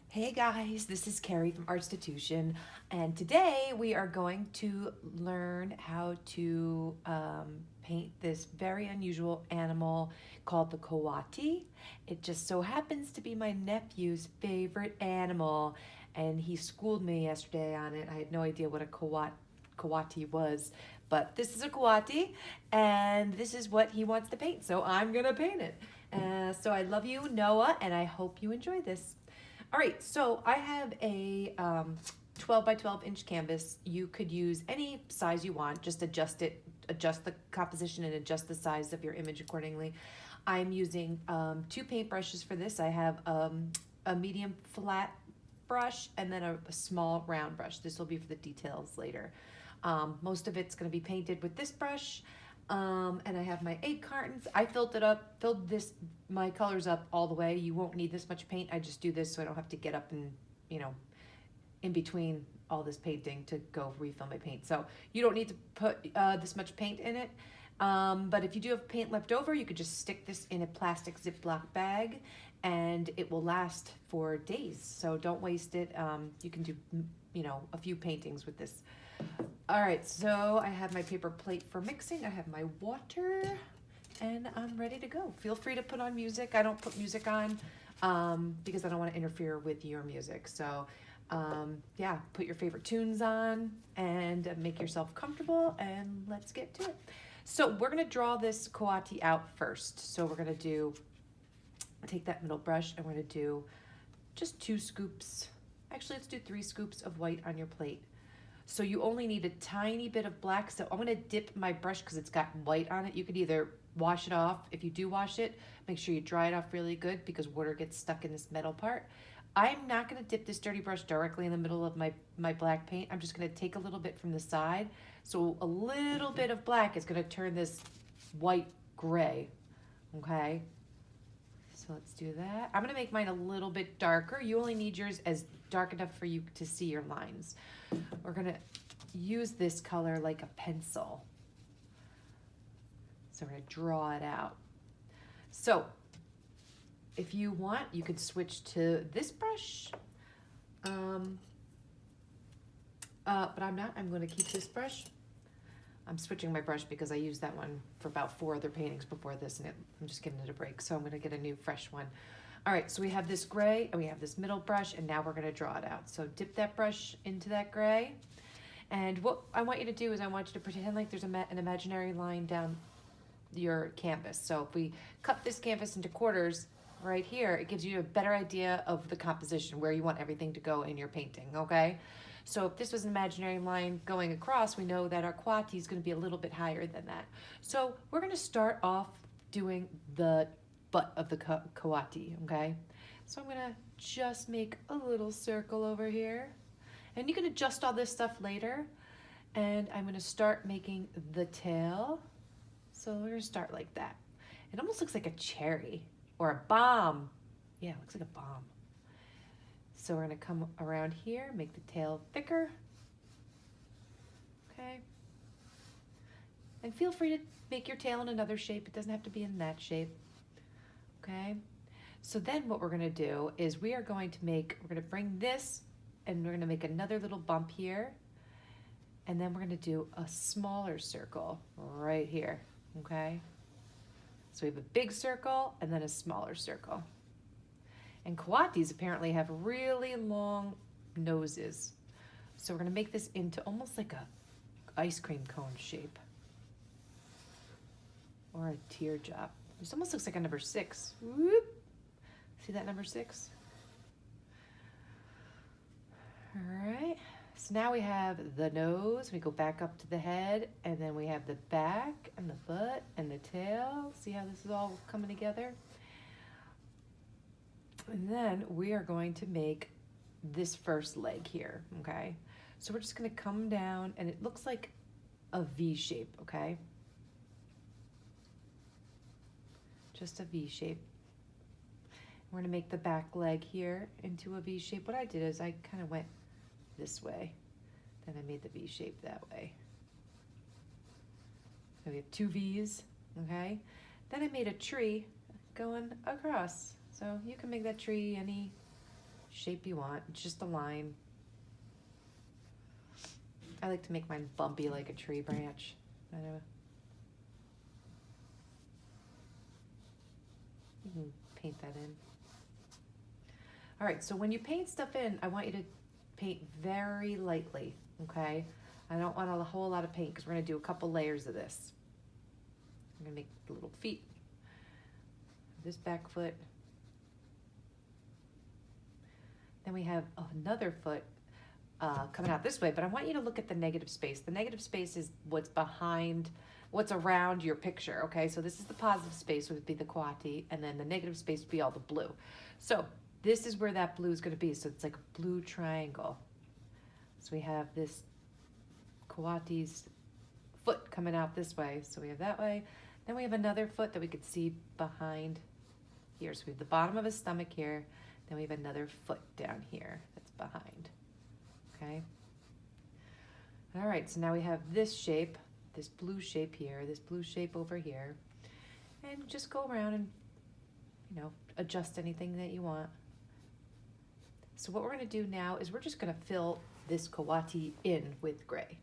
Hey guys, this is Carrie from Artstitution, and today we are going to learn how to paint this very unusual animal called the Coati. It just so happens to be my nephew's favorite animal, and he schooled me yesterday on it. I had no idea what a Coati was, but this is a Coati, and this is what he wants to paint, so I'm gonna paint it. So I love you, Noah, and I hope you enjoy this. All right, so I have a 12 by 12 inch canvas. You could use any size you want, just adjust it, adjust the composition and adjust the size of your image accordingly. I'm using two paintbrushes for this. I have a medium flat brush and then a small round brush. This will be for the details later. Most of it's going to be painted with this brush. And I have my 8 cartons. I filled my colors up all the way. You won't need this much paint. I just do this so I don't have to get up and, you know, in between all this painting to go refill my paint. So you don't need to put this much paint in it. But if you do have paint left over, you could just stick this in a plastic Ziploc bag and it will last for days. So don't waste it. You can do, a few paintings with this. All right, so I have my paper plate for mixing. I have my water, and I'm ready to go. Feel free to put on music. I don't put music on because I don't want to interfere with your music. So, yeah, put your favorite tunes on and make yourself comfortable, and let's get to it. So we're going to draw this Coati out first. So we're going to take that middle brush, and we're going to do just 2 scoops. Actually, let's do 3 scoops of white on your plate. So you only need a tiny bit of black. So I'm gonna dip my brush because it's got white on it. You could either wash it off. If you do wash it, make sure you dry it off really good because water gets stuck in this metal part. I'm not gonna dip this dirty brush directly in the middle of my black paint. I'm just gonna take a little bit from the side. So a little bit of black is gonna turn this white gray, okay? So let's do that. I'm gonna make mine a little bit darker. You only need yours as dark enough for you to see your lines. We're gonna use this color like a pencil. So we're gonna draw it out. So if you want, you could switch to this brush. But I'm not, I'm gonna keep this brush. I'm switching my brush because I used that one for about 4 other paintings before this and I'm just giving it a break. So I'm gonna get a new fresh one. All right, so we have this gray and we have this middle brush and now we're gonna draw it out. So dip that brush into that gray. And what I want you to do is I want you to pretend like there's an imaginary line down your canvas. So if we cut this canvas into quarters right here, it gives you a better idea of the composition, where you want everything to go in your painting, okay? So if this was an imaginary line going across, we know that our Coati is going to be a little bit higher than that. So we're going to start off doing the butt of the Coati, okay? So I'm going to just make a little circle over here. And you can adjust all this stuff later. And I'm going to start making the tail. So we're going to start like that. It almost looks like a cherry or a bomb. Yeah, it looks like a bomb. So we're going to come around here, make the tail thicker. Okay. And feel free to make your tail in another shape. It doesn't have to be in that shape. Okay. So then what we're going to do is we're going to bring this and we're going to make another little bump here. And then we're going to do a smaller circle right here. Okay. So we have a big circle and then a smaller circle. And Coatis apparently have really long noses. So we're gonna make this into almost like a ice cream cone shape. Or a teardrop. This almost looks like a number 6. Whoop. See that number 6? All right, so now we have the nose, we go back up to the head, and then we have the back and the butt and the tail. See how this is all coming together? And then we are going to make this first leg here, okay? So we're just gonna come down and it looks like a V shape, okay? Just a V shape. We're gonna make the back leg here into a V shape. What I did is I kind of went this way, then I made the V shape that way. So we have 2 V's, okay? Then I made a tree going across. So you can make that tree any shape you want, just a line. I like to make mine bumpy like a tree branch. I know. You can paint that in. All right, so when you paint stuff in, I want you to paint very lightly, okay? I don't want a whole lot of paint because we're gonna do a couple layers of this. I'm gonna make the little feet. This back foot. Then we have another foot coming out this way, but I want you to look at the negative space. The negative space is what's behind, what's around your picture, okay? So this is the positive space, would be the Coati, and then the negative space would be all the blue. So this is where that blue is gonna be. So it's like a blue triangle. So we have this Coati's foot coming out this way. So we have that way. Then we have another foot that we could see behind here. So we have the bottom of his stomach here. Then we have another foot down here that's behind, okay? All right, so now we have this shape, this blue shape here, this blue shape over here, and just go around and, you know, adjust anything that you want. So what we're gonna do now is we're just gonna fill this Coati in with gray,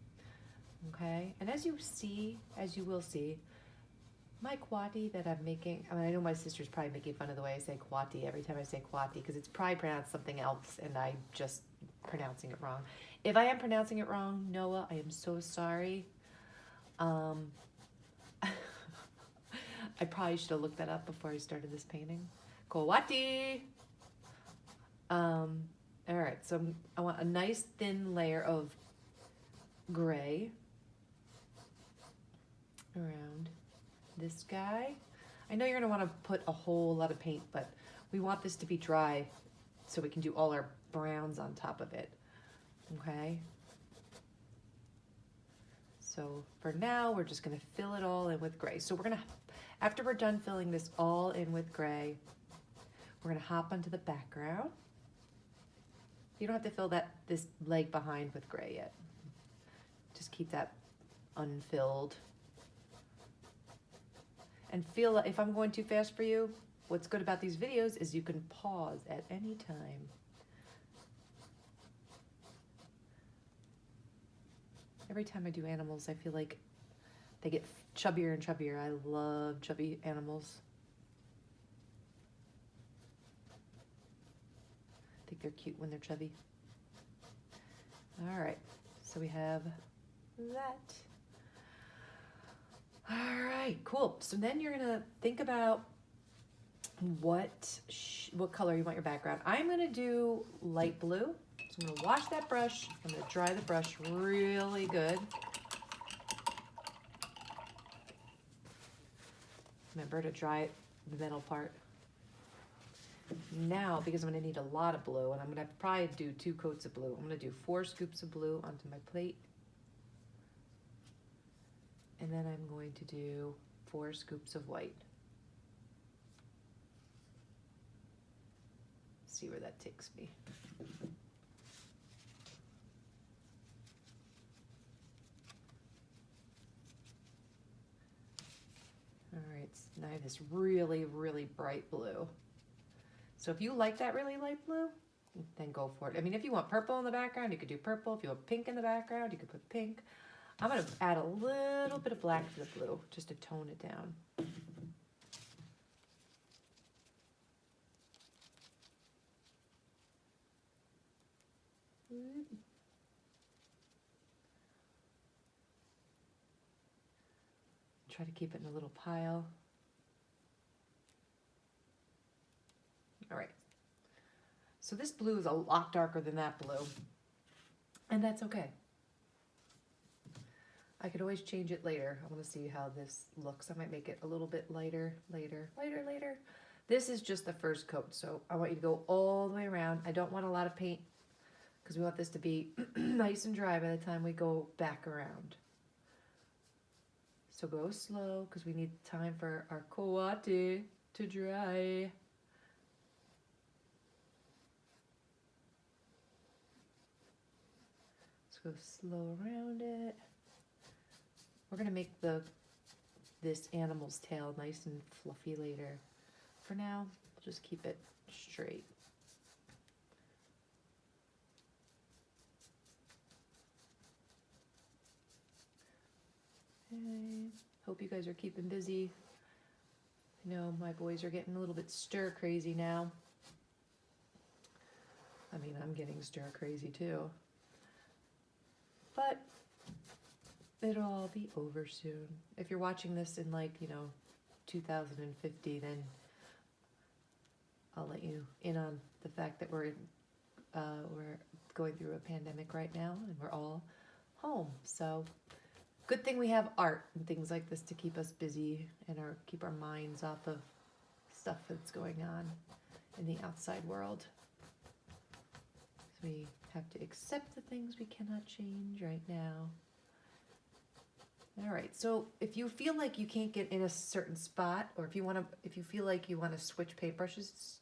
okay? And as you will see, my Coati that I'm making, I mean, I know my sister's probably making fun of the way I say Coati every time I say Coati because it's probably pronounced something else and I'm just pronouncing it wrong. If I am pronouncing it wrong, Noah, I am so sorry. I probably should have looked that up before I started this painting. Coati. All right, so I want a nice thin layer of gray around this guy. I know you're gonna wanna put a whole lot of paint, but we want this to be dry so we can do all our browns on top of it, okay? So for now, we're just gonna fill it all in with gray. So we're gonna, after we're done filling this all in with gray, we're gonna hop onto the background. You don't have to fill this leg behind with gray yet. Just keep that unfilled. And feel if I'm going too fast for you, what's good about these videos is you can pause at any time. Every time I do animals, I feel like they get chubbier and chubbier. I love chubby animals. I think they're cute when they're chubby. All right, so we have that. All right, cool. So then you're gonna think about what color you want your background. I'm gonna do light blue. So I'm gonna wash that brush. I'm gonna dry the brush really good. Remember to dry it, the middle part. Now, because I'm gonna need a lot of blue, and I'm gonna probably do 2 coats of blue, I'm gonna do 4 scoops of blue onto my plate. And then I'm going to do 4 scoops of white. See where that takes me. All right, so now I have this really, really bright blue. So if you like that really light blue, then go for it. I mean, if you want purple in the background, you could do purple. If you want pink in the background, you could put pink. I'm gonna add a little bit of black to the blue, just to tone it down. Try to keep it in a little pile. All right. So this blue is a lot darker than that blue, and that's okay. I could always change it later. I want to see how this looks. I might make it a little bit lighter later. This is just the first coat, so I want you to go all the way around. I don't want a lot of paint because we want this to be nice and dry by the time we go back around. So go slow because we need time for our Coati to dry. Let's go slow around it. We're gonna make this animal's tail nice and fluffy later. For now, we'll just keep it straight. you guys are keeping busy. I know my boys are getting a little bit stir crazy now. I mean, I'm getting stir crazy too. But it'll all be over soon. If you're watching this in 2050, then I'll let you in on the fact that we're going through a pandemic right now and we're all home. So good thing we have art and things like this to keep us busy and keep our minds off of stuff that's going on in the outside world. So we have to accept the things we cannot change right now. All right, so if you feel like you can't get in a certain spot, or if you feel like you want to switch paintbrushes,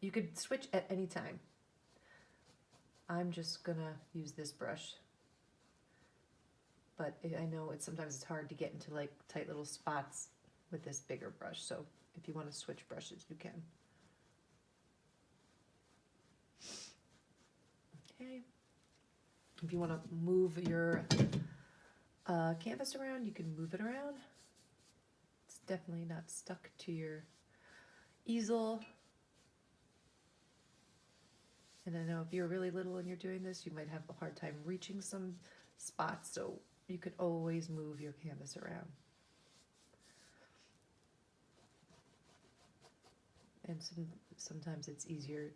you could switch at any time. I'm just gonna use this brush, but I know sometimes it's hard to get into like tight little spots with this bigger brush. So if you want to switch brushes, you can. Okay. If you want to move your canvas around, you can move it around. It's definitely not stuck to your easel. And I know if you're really little and you're doing this, you might have a hard time reaching some spots, so you could always move your canvas around. And sometimes it's easier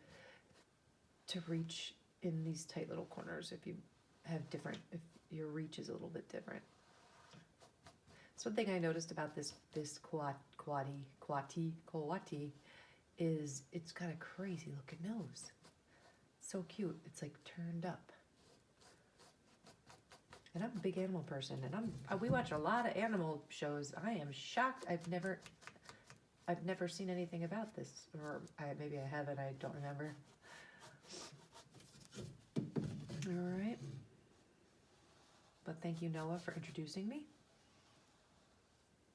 to reach in these tight little corners if if your reach is a little bit different. So one thing I noticed about this Coati is it's got a crazy looking nose. So cute. It's like turned up. And I'm a big animal person, and we watch a lot of animal shows. I am shocked. I've never seen anything about this, or maybe I have and I don't remember. All right. But thank you, Noah, for introducing me.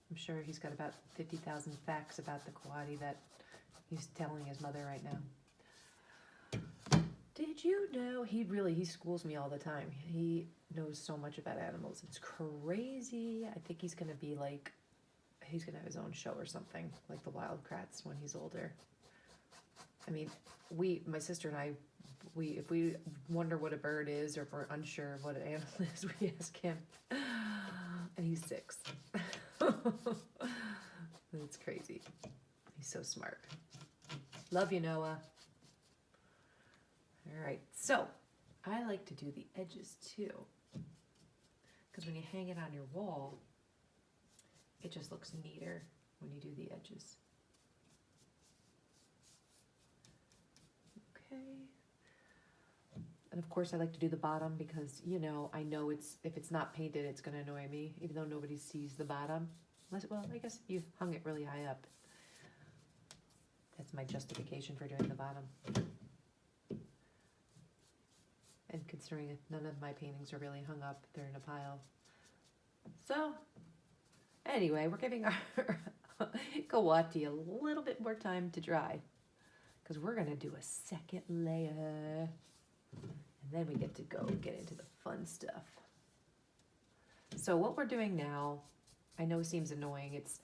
I'm sure he's got about 50,000 facts about the Coati that he's telling his mother right now. Did you know he schools me all the time. He knows so much about animals. It's crazy. I think he's gonna have his own show or something, like the Wildcrats when he's older. I mean, my sister and I, if we wonder what a bird is or if we're unsure of what an animal is, we ask him. And he's 6. It's crazy. He's so smart. Love you, Noah. All right, so I like to do the edges too, because when you hang it on your wall, it just looks neater when you do the edges. Okay. And of course I like to do the bottom because, I know if it's not painted, it's gonna annoy me, even though nobody sees the bottom. Well, I guess you hung it really high up. That's my justification for doing the bottom. And considering none of my paintings are really hung up, they're in a pile. So, anyway, we're giving our Coati a little bit more time to dry, because we're gonna do a second layer. And then we get to get into the fun stuff. So what we're doing now, I know seems annoying. It's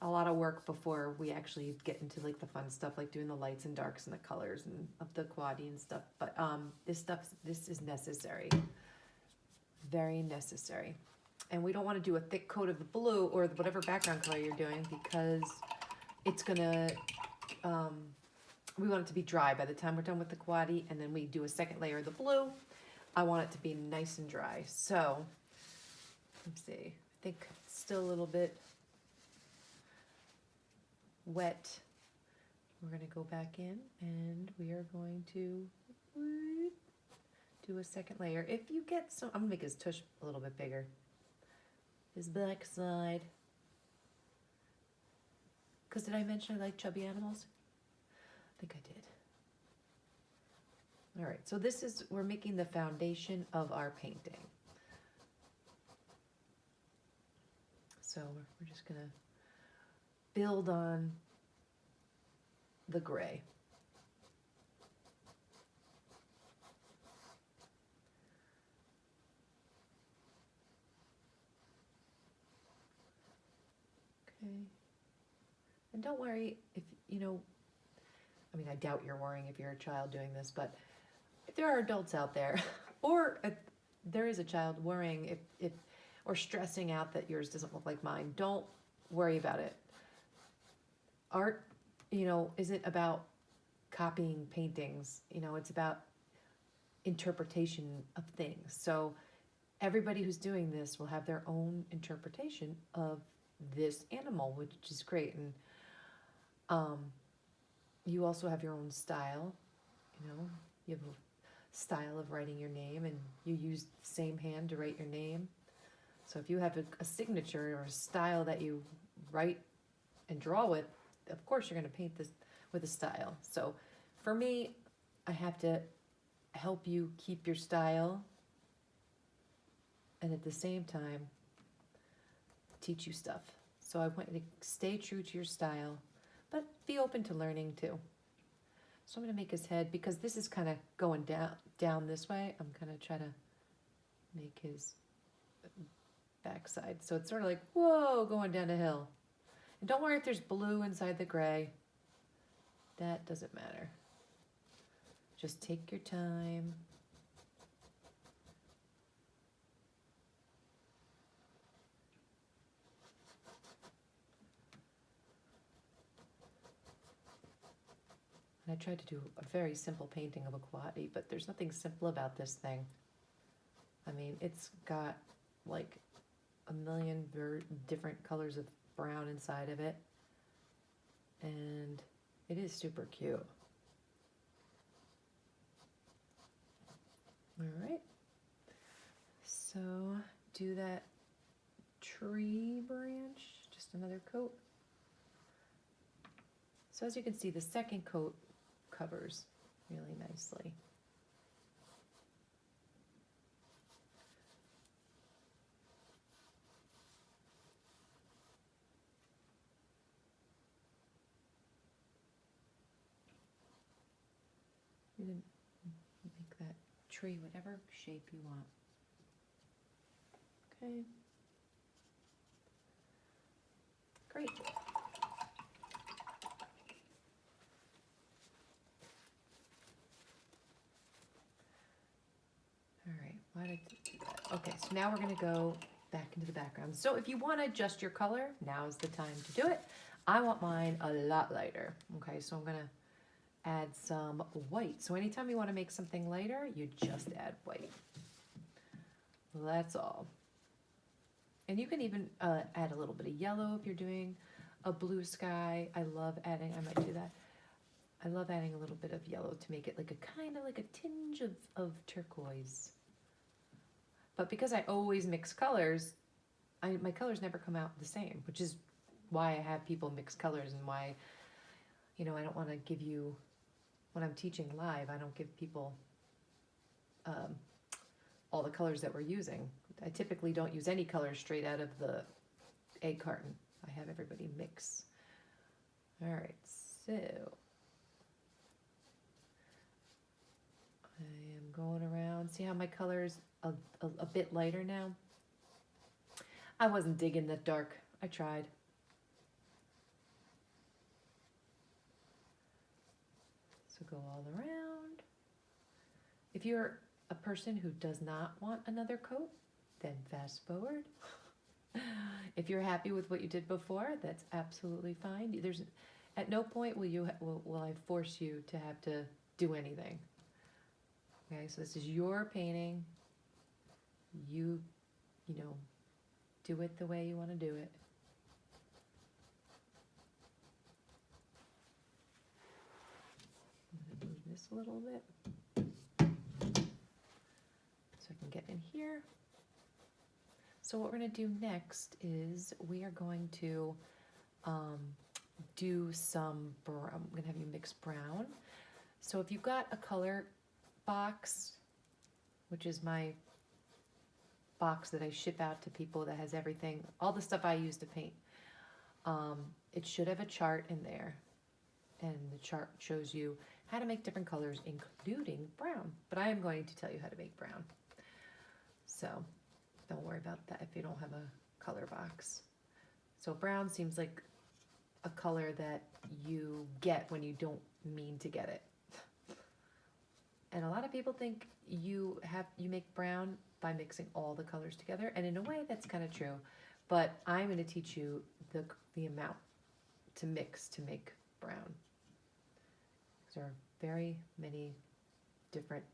a lot of work before we actually get into like the fun stuff, like doing the lights and darks and the colors and of the Coati and stuff. But this is necessary, very necessary. And we don't want to do a thick coat of the blue or whatever background color you're doing, because it's gonna, we want it to be dry by the time we're done with the Coati, and then we do a second layer of the blue. I want it to be nice and dry. So, let's see, I think it's still a little bit wet. We're gonna go back in and we are going to do a second layer. If you get some, I'm gonna make his tush a little bit bigger. His back side. Because did I mention I like chubby animals? I think I did. All right, so we're making the foundation of our painting. So we're just gonna build on the gray. And don't worry if, I mean, I doubt you're worrying if you're a child doing this, but if there are adults out there, or if there is a child worrying if or stressing out that yours doesn't look like mine, don't worry about it. Art, isn't about copying paintings. It's about interpretation of things. So everybody who's doing this will have their own interpretation of this animal, which is great. And you also have your own style. You have a style of writing your name, and you use the same hand to write your name. So if you have a signature or a style that you write and draw with, of course you're going to paint this with a style. So for me, I have to help you keep your style and at the same time teach you stuff. So I want you to stay true to your style, but be open to learning too. So I'm going to make his head, because this is kind of going down this way. I'm going to try to make his backside. So it's sort of like, whoa, going down a hill. And don't worry if there's blue inside the gray. That doesn't matter. Just take your time. And I tried to do a very simple painting of a Coati, but there's nothing simple about this thing. I mean, it's got like a million different colors of brown inside of it. And it is super cute. All right. So do that tree branch, just another coat. So as you can see, the second coat covers really nicely. You can make that tree whatever shape you want. Okay. Great. All right, why did I do that? Okay, so now we're gonna go back into the background. So if you wanna adjust your color, now's the time to do it. I want mine a lot lighter. Okay, so I'm gonna add some white. So anytime you wanna make something lighter, you just add white. That's all. And you can even add a little bit of yellow if you're doing a blue sky. I love adding, I might do that. I love adding a little bit of yellow to make it like a kind of like a tinge of turquoise. But because I always mix colors, my colors never come out the same, which is why I have people mix colors and why, I don't want to give you, when I'm teaching live, I don't give people all the colors that we're using. I typically don't use any colors straight out of the egg carton. I have everybody mix. All right, so I am going around. See how my color's a bit lighter now? I wasn't digging that dark. I tried. So go all around. If you're a person who does not want another coat, then fast forward. If you're happy with what you did before, that's absolutely fine. There's at no point will I force you to have to do anything. Okay, so this is your painting. You do it the way you want to do it. I'm gonna move this a little bit so I can get in here. So what we're going to do next is we are going to do some brown. I'm going to have you mix brown. So if you've got a color box, which is my box that I ship out to people that has everything, all the stuff I use to paint, it should have a chart in there. And the chart shows you how to make different colors, including brown. But I am going to tell you how to make brown. So don't worry about that if you don't have a color box. So brown seems like a color that you get when you don't mean to get it. And a lot of people think you make brown by mixing all the colors together, and in a way that's kind of true. But I'm going to teach you the amount to mix to make brown. There are very many different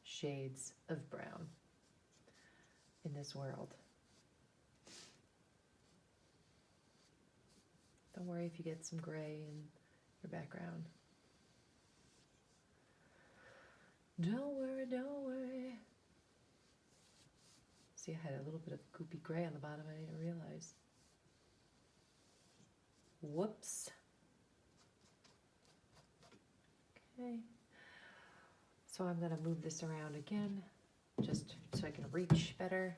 shades of brown in this world. Don't worry if you get some gray in your background. Don't worry, don't worry. See, I had a little bit of goopy gray on the bottom. I didn't realize. Whoops. Okay. So I'm going to move this around again, just so I can reach better.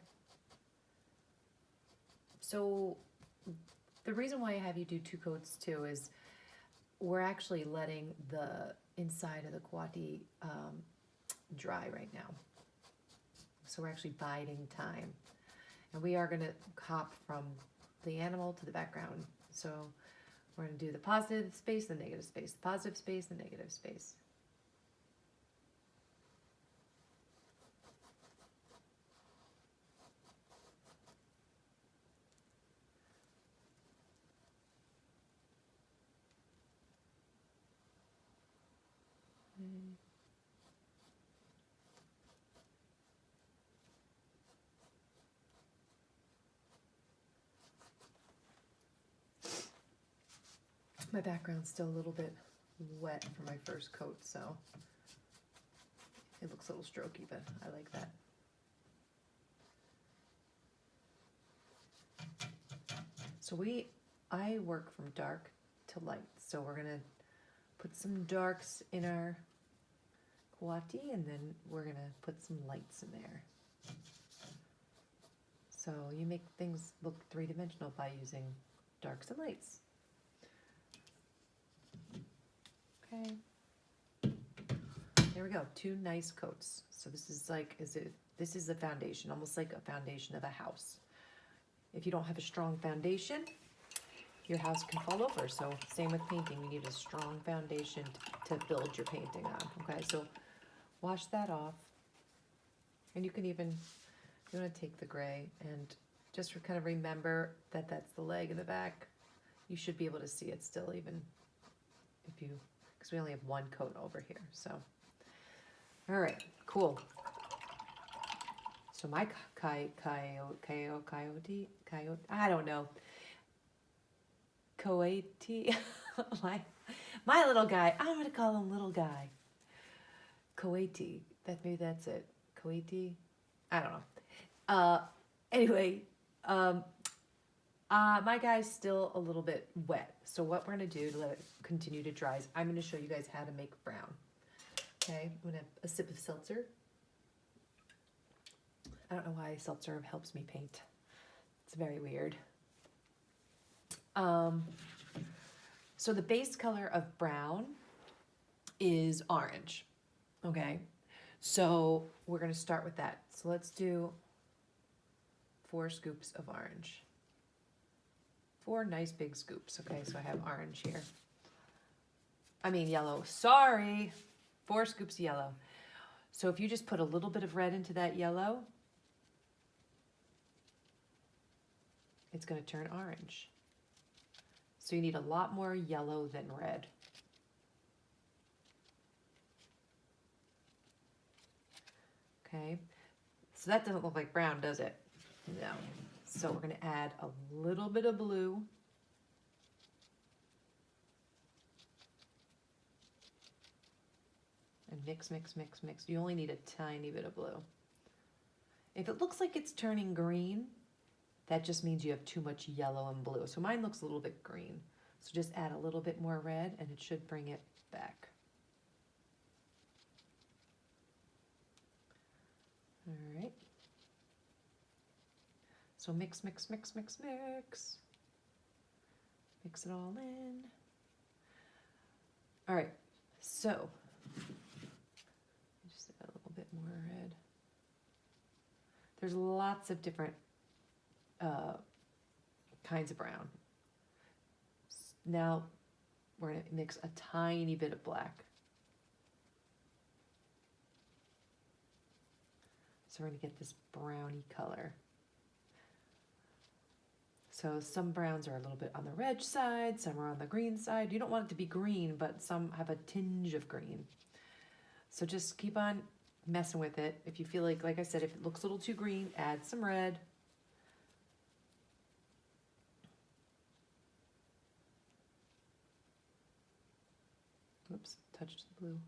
So the reason why I have you do 2 coats too is we're actually letting the inside of the Coati dry right now. So we're actually biding time. And we are going to hop from the animal to the background. So we're going to do the positive space, the negative space, the positive space, the negative space. My background's still a little bit wet for my first coat, so it looks a little strokey, but I like that. So I work from dark to light, so we're gonna put some darks in our Coati, and then we're gonna put some lights in there. So you make things look three-dimensional by using darks and lights. Okay. There we go. 2 nice coats. So this is like, this is the foundation, almost like a foundation of a house. If you don't have a strong foundation, your house can fall over. So same with painting. You need a strong foundation to build your painting on. Okay, so wash that off. And you can even, if you want to take the gray and just kind of remember that that's the leg in the back. You should be able to see it still, even if you, because we only have 1 coat over here. So, all right, cool. So my coyote, I don't know. Coati, my little guy, I'm going to call him little guy. Coati, maybe that's it. Coati, I don't know. Anyway, my guy's still a little bit wet. So what we're going to do to let it continue to dry is I'm going to show you guys how to make brown. Okay, I'm going to have a sip of seltzer. I don't know why seltzer helps me paint. It's very weird. So the base color of brown is orange. Okay, so we're going to start with that. So let's do 4 scoops of orange. 4 nice big scoops. Okay, so I have orange here. I mean yellow. Sorry. 4 scoops yellow. So if you just put a little bit of red into that yellow, it's going to turn orange. So you need a lot more yellow than red. Okay, so that doesn't look like brown, does it? No. So we're going to add a little bit of blue. And mix, mix, mix, mix. You only need a tiny bit of blue. If it looks like it's turning green, that just means you have too much yellow and blue. So mine looks a little bit green. So just add a little bit more red and it should bring it back. All right. So mix, mix, mix, mix, mix. Mix it all in. All right, so just add a little bit more red. There's lots of different kinds of brown. Now we're going to mix a tiny bit of black. So we're going to get this browny color. So some browns are a little bit on the red side, some are on the green side. You don't want it to be green, but some have a tinge of green. So just keep on messing with it. If you feel like I said, if it looks a little too green, add some red. Oops, touched the blue.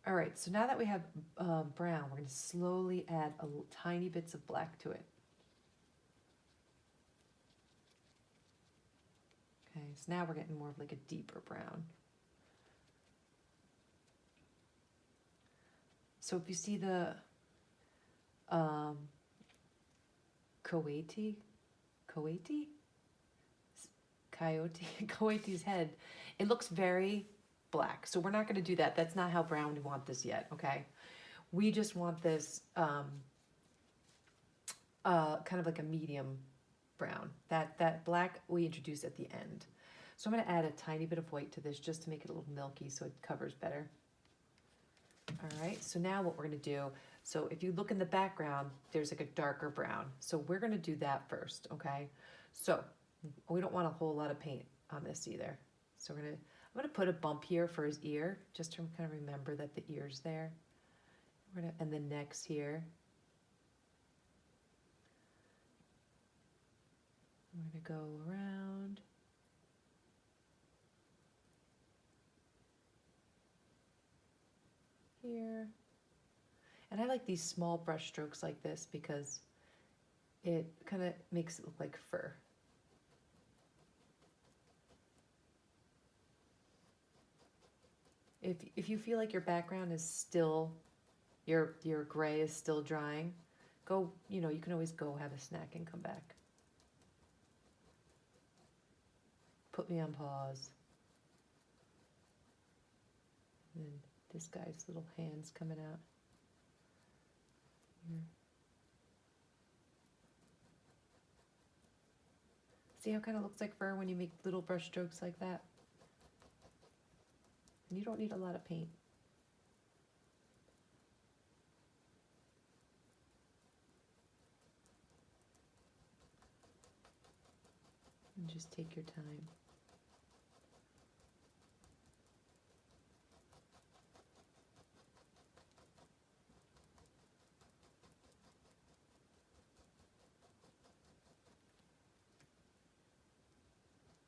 All right, so now that we have brown, we're going to slowly add tiny bits of black to it. Okay, so now we're getting more of like a deeper brown. So if you see the Coati, Coati's head, it looks very black. So we're not going to do that. That's not how brown we want this yet, okay? We just want this kind of like a medium brown. That black we introduce at the end. So I'm going to add a tiny bit of white to this just to make it a little milky so it covers better. All right, so now what we're going to do, so if you look in the background, there's like a darker brown. So we're going to do that first, okay? So we don't want a whole lot of paint on this either. So I'm going to put a bump here for his ear, just to kind of remember that the ear's there. And the neck's here. I'm going to go around. Here. And I like these small brush strokes like this because it kind of makes it look like fur. If you feel like your background is still, your gray is still drying, go, you can always go have a snack and come back. Put me on pause. And then this guy's little hands coming out. Here. See how it kind of looks like fur when you make little brush strokes like that? And you don't need a lot of paint. And just take your time.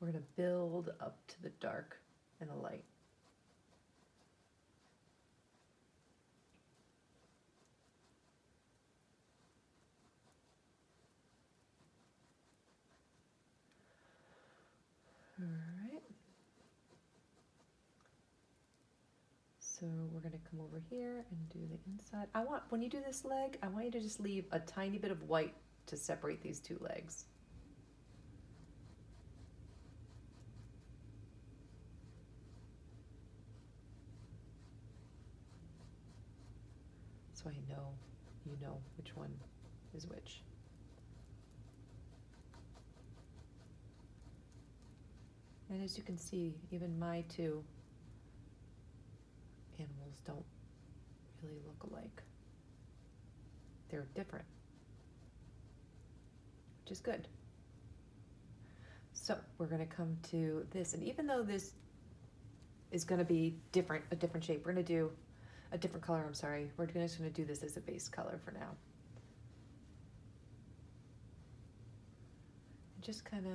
We're going to build up to the dark and the light. All right. So we're going to come over here and do the inside. When you do this leg, I want you to just leave a tiny bit of white to separate these two legs. So I know you know which one is which. And as you can see, even my two animals don't really look alike. They're different, which is good. So we're going to come to this, and even though this is going to be a different shape, we're going to do a different color, I'm sorry. We're just going to do this as a base color for now. Just kind of,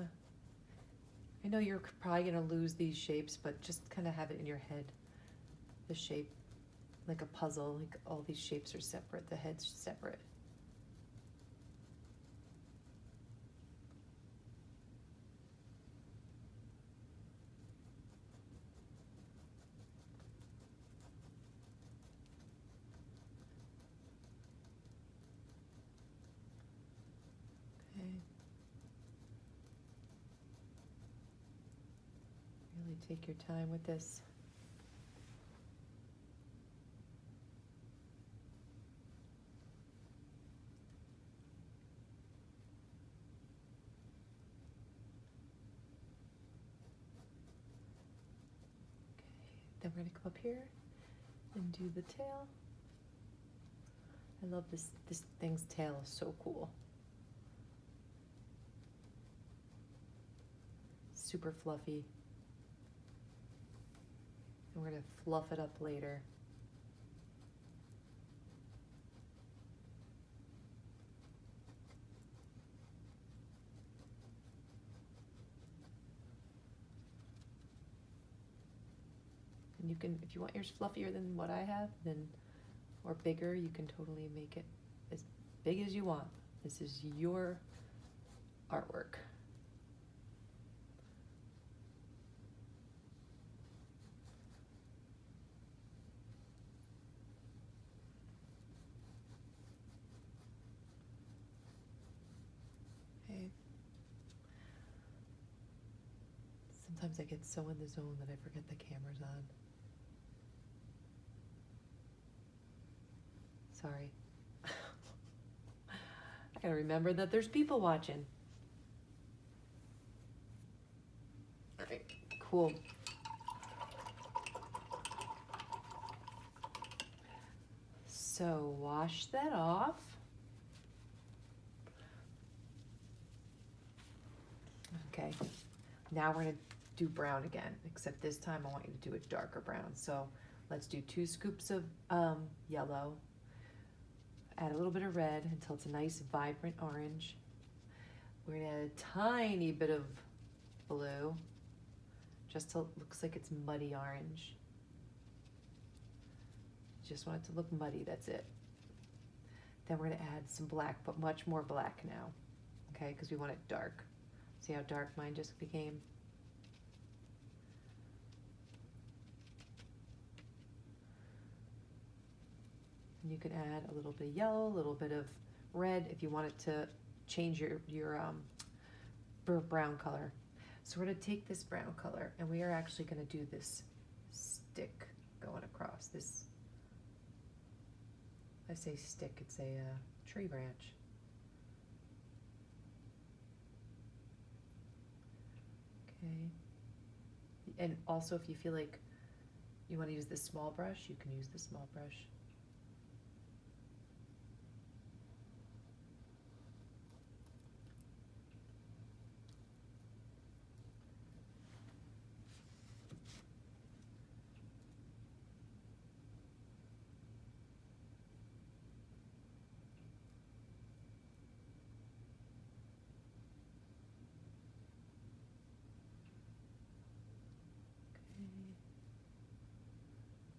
I know you're probably going to lose these shapes, but just kind of have it in your head. The shape, like a puzzle, like all these shapes are separate, the head's separate. Really take your time with this. And we're gonna come up here and do the tail. I love this thing's tail is so cool. Super fluffy. And we're gonna fluff it up later. And you can, if you want yours fluffier than what I have, then, or bigger, you can totally make it as big as you want. This is your artwork. Okay. Sometimes I get so in the zone that I forget the camera's on. Sorry. I gotta remember that there's people watching. All right, cool. So wash that off. Okay, now we're gonna do brown again, except this time I want you to do a darker brown. So let's do 2 scoops of yellow. Add a little bit of red until it's a nice vibrant orange. We're gonna add a tiny bit of blue, just till it looks like it's muddy orange. Just want it to look muddy, that's it. Then we're gonna add some black, but much more black now, okay? Because we want it dark. See how dark mine just became? And you can add a little bit of yellow, a little bit of red if you want it to change your brown color. So we're gonna take this brown color and we are actually gonna do this stick going across this. I say stick, it's a tree branch. Okay. And also if you feel like you want to use this small brush, you can use the small brush.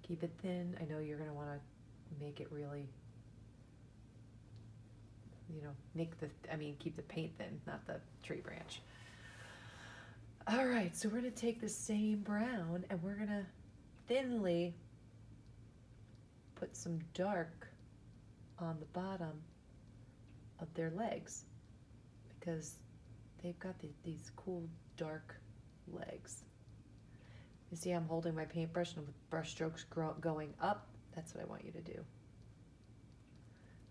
Keep it thin. I know you're going to want to make it really, you know, keep the paint thin, not the tree branch. All right, so we're going to take the same brown and we're going to thinly put some dark on the bottom of their legs because they've got these cool dark legs. You see I'm holding my paintbrush and with brush strokes going up. That's what I want you to do.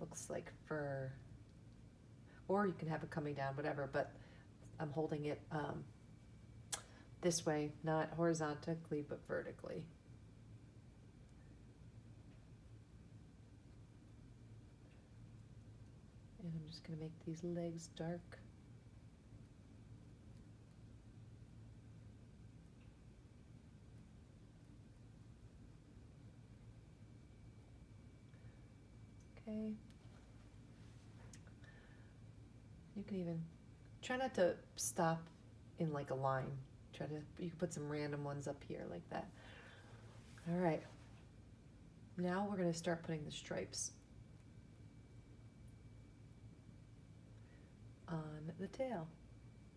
Looks like fur. Or you can have it coming down, whatever, but I'm holding it this way, not horizontally, but vertically. And I'm just gonna make these legs dark. Okay. You can even try not to stop in like a line. You can put some random ones up here like that. All right. Now we're going to start putting the stripes on the tail.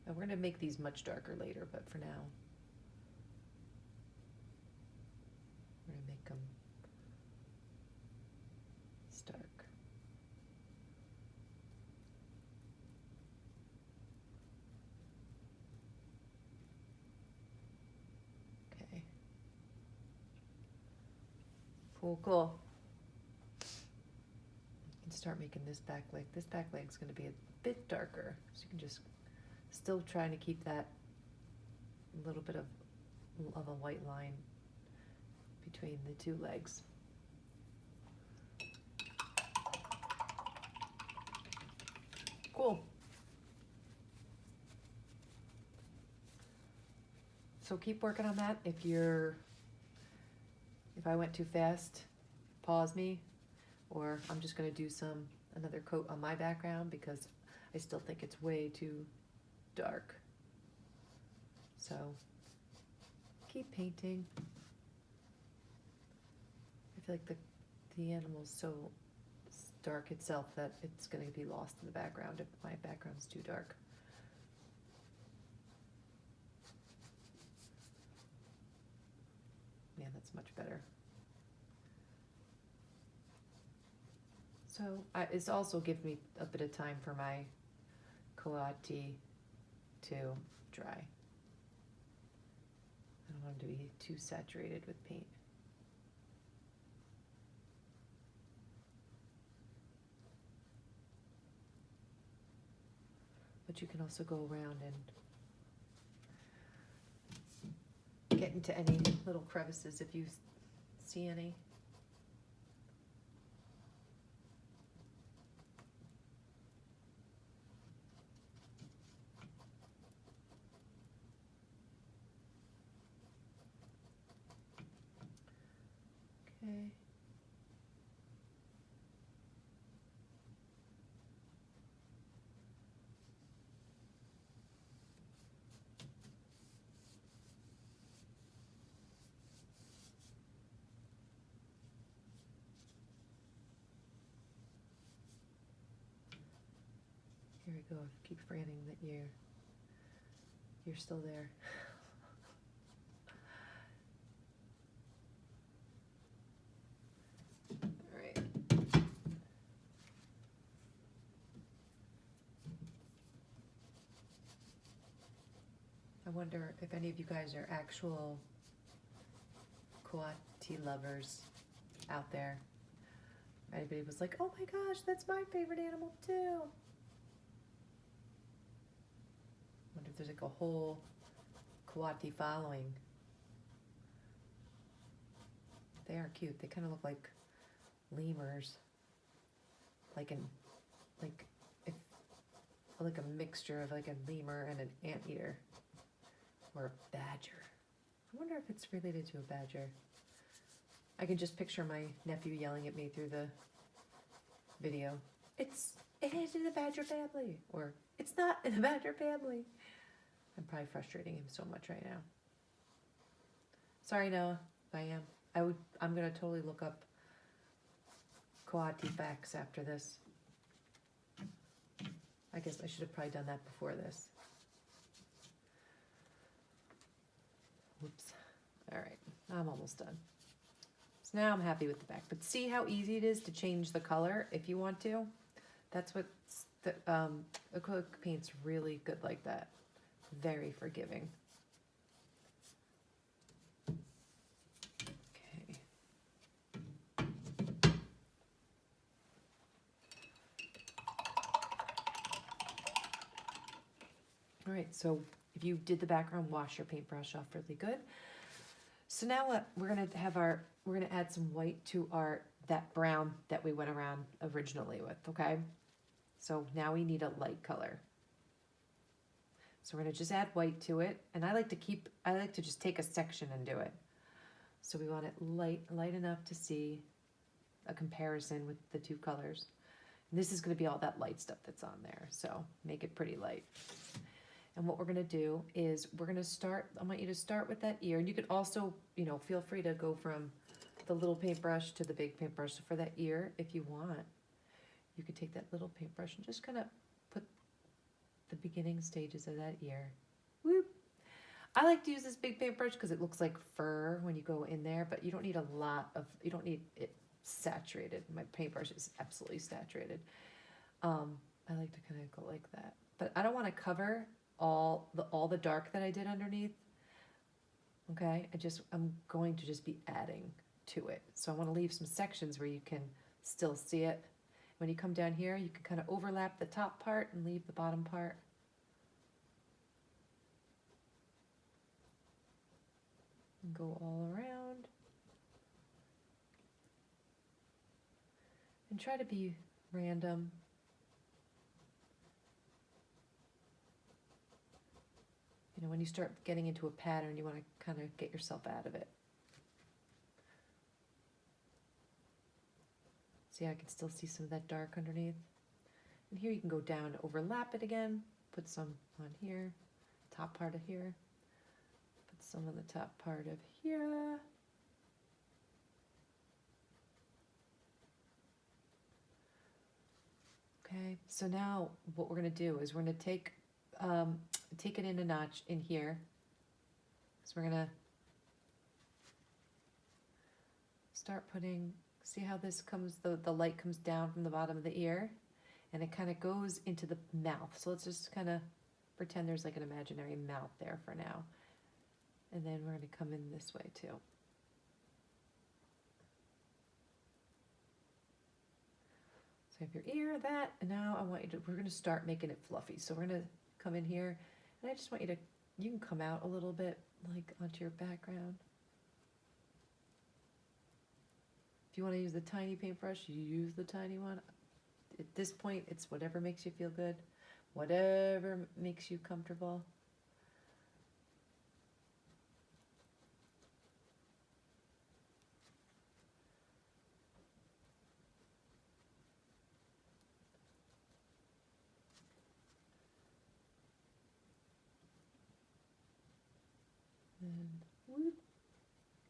And we're going to make these much darker later, but for now, we're going to make them stark. Okay. Cool, cool. You can start making this back leg. This back leg's going to be a bit darker, so you can just still trying to keep that little bit of a white line between the two legs. Cool. So keep working on that. If I went too fast, pause me, or I'm just gonna do another coat on my background because I still think it's way too dark. So keep painting. I feel like the animal's so dark itself that it's gonna be lost in the background if my background's too dark. Yeah, that's much better. So it's also gives me a bit of time for my Coati to dry. I don't want them to be too saturated with paint. But you can also go around and get into any little crevices if you see any. Okay. Here we go. Keep forgetting that you're still there. All right. I wonder if any of you guys are actual Coati lovers out there. Anybody was like, oh my gosh, that's my favorite animal too. Wonder if there's like a whole Coati following. They are cute. They kind of look like lemurs, like a mixture of like a lemur and an anteater, or a badger. I wonder if it's related to a badger. I can just picture my nephew yelling at me through the video. It is in the badger family, or it's not in the badger family. I'm probably frustrating him so much right now. Sorry, Noah, if I am. I'm gonna totally look up Coati facts after this. I guess I should have probably done that before this. Whoops. All right, I'm almost done. So now I'm happy with the back. But see how easy it is to change the color if you want to? That's what the acrylic paint's really good like that. Very forgiving. Okay. All right, so if you did the background, wash your paintbrush off really good. So now what we're gonna add some white to that brown that we went around originally with, okay? So now we need a light color. So we're gonna just add white to it, and I like to just take a section and do it. So we want it light enough to see a comparison with the two colors. And this is gonna be all that light stuff that's on there, so make it pretty light. And what we're gonna do is I want you to start with that ear, and you could also, feel free to go from the little paintbrush to the big paintbrush. So for that ear, if you want, you could take that little paintbrush and just kind of put the beginning stages of that ear. Whoop. I like to use this big paintbrush because it looks like fur when you go in there, but you don't need you don't need it saturated. My paintbrush is absolutely saturated. I like to kind of go like that, but I don't want to cover all the dark that I did underneath. Okay, I'm going to just be adding to it. So I want to leave some sections where you can still see it. When you come down here, you can kind of overlap the top part and leave the bottom part. And go all around. And try to be random. You know, when you start getting into a pattern, you want to kind of get yourself out of it. See, I can still see some of that dark underneath. And here you can go down, overlap it again, put some on here, top part of here, put some on the top part of here. Okay, so now what we're going to do is we're going to take it in a notch in here. So we're going to start putting, see how this comes, the light comes down from the bottom of the ear, and it kind of goes into the mouth. So let's just kind of pretend there's like an imaginary mouth there for now. And then we're going to come in this way too. So you have your ear, that, and now I want you to, we're going to start making it fluffy. So we're going to come in here, and I just want you to, you can come out a little bit, like onto your background. If you want to use the tiny paintbrush, you use the tiny one. At this point, it's whatever makes you feel good, whatever makes you comfortable. And whoop,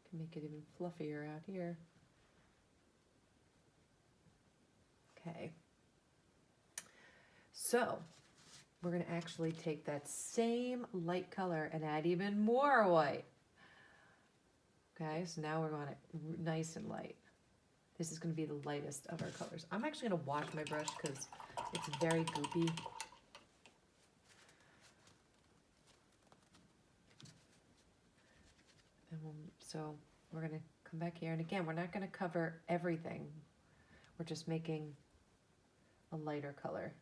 can make it even fluffier out here. Okay. So we're going to actually take that same light color and add even more white. Okay, so now we're going to nice and light. This is going to be the lightest of our colors. I'm actually going to wash my brush because it's very goopy. And so we're going to come back here. And again, we're not going to cover everything. We're just making a lighter color.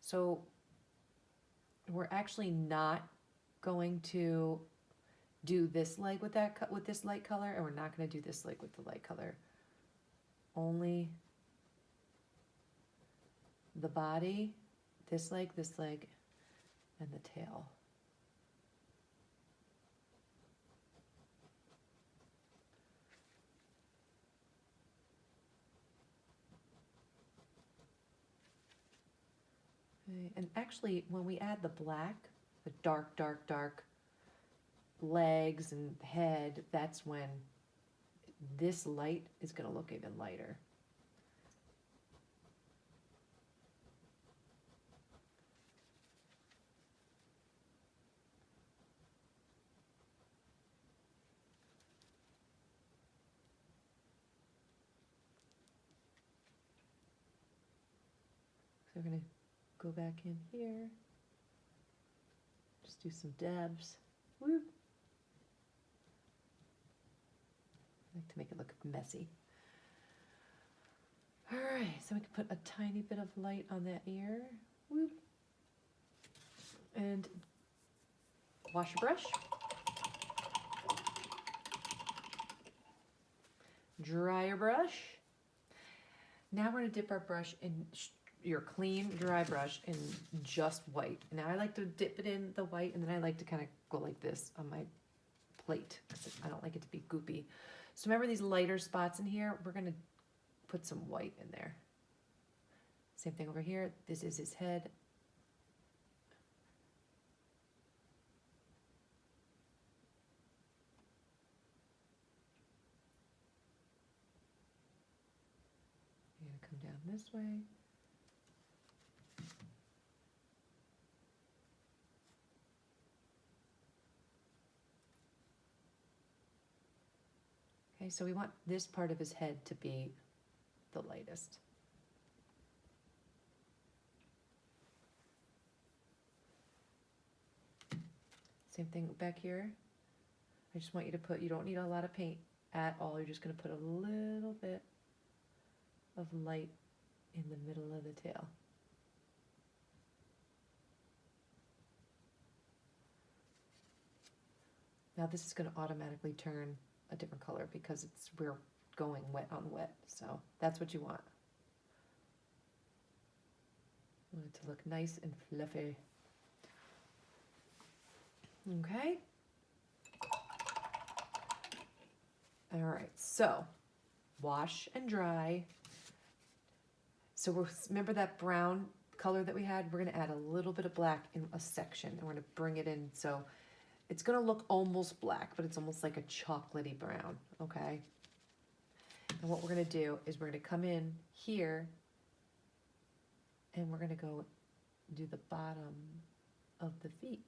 So we're actually not going to do this leg with with this light color, and we're not going to do this leg with the light color. Only the body, this leg, and the tail. Okay. And actually, when we add the black, the dark, dark, dark legs and head, that's when this light is going to look even lighter. So we're going to go back in here, just do some dabs. Whoop. I like to make it look messy. All right, so we can put a tiny bit of light on that ear. Whoop. And wash your brush. Dry your brush. Now we're going to dip our brush in your clean, dry brush in just white. Now I like to dip it in the white, and then I like to kind of go like this on my plate because I don't like it to be goopy. So remember these lighter spots in here? We're going to put some white in there. Same thing over here. This is his head. You're going to come down this way. Okay, so we want this part of his head to be the lightest. Same thing back here. I just want you to put, you don't need a lot of paint at all. You're just going to put a little bit of light in the middle of the tail. Now this is going to automatically turn a different color because we're going wet on wet. So that's what you want. I want it to look nice and fluffy. Okay. All right, so wash and dry. So remember that brown color that we had? We're gonna add a little bit of black in a section and we're gonna bring it in. So it's gonna look almost black, but it's almost like a chocolatey brown, okay? And what we're gonna do is we're gonna come in here and we're gonna go do the bottom of the feet.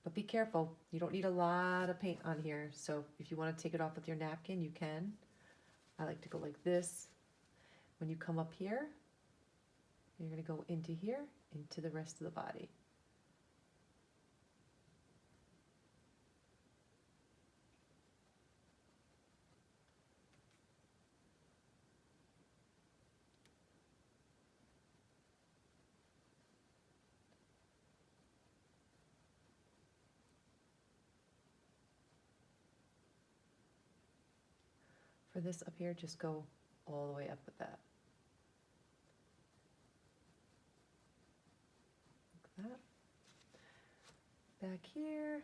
But be careful, you don't need a lot of paint on here. So if you wanna take it off with your napkin, you can. I like to go like this. When you come up here, you're gonna go into here, into the rest of the body. For this up here, just go all the way up with that. Like that. Back here.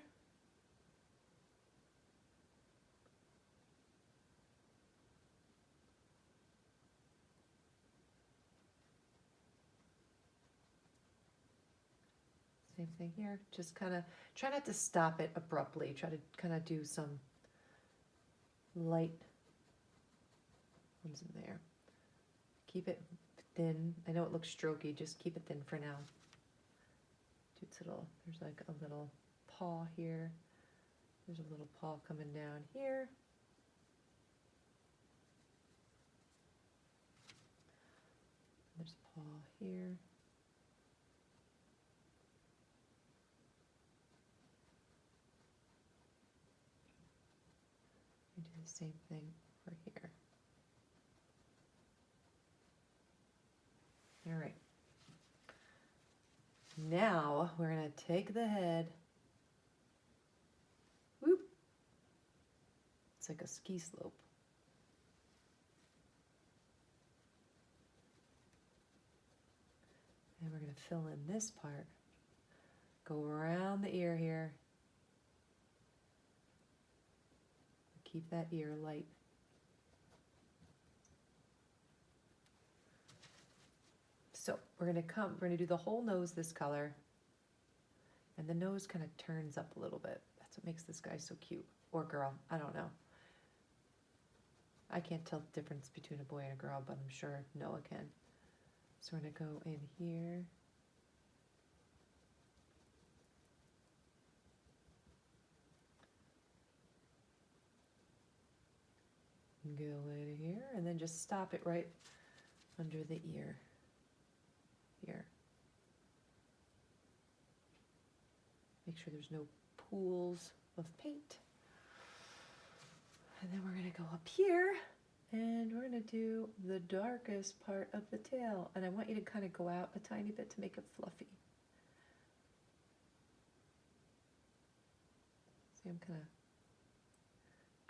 Same thing here. Just kind of try not to stop it abruptly. Try to kind of do some light ones in there. Keep it thin. I know it looks strokey. Just keep it thin for now. Do its little, there's like a little paw here. There's a little paw coming down here. There's a paw here. We do the same thing over here. All right. Now we're going to take the head. Whoop. It's like a ski slope. And we're going to fill in this part. Go around the ear here. Keep that ear light. So we're gonna do the whole nose this color. And the nose kind of turns up a little bit. That's what makes this guy so cute. Or girl, I don't know. I can't tell the difference between a boy and a girl, but I'm sure Noah can. So we're gonna go in here. Go in here and then just stop it right under the ear here. Make sure there's no pools of paint. And then we're gonna go up here and we're gonna do the darkest part of the tail. And I want you to kind of go out a tiny bit to make it fluffy. See, I'm kind of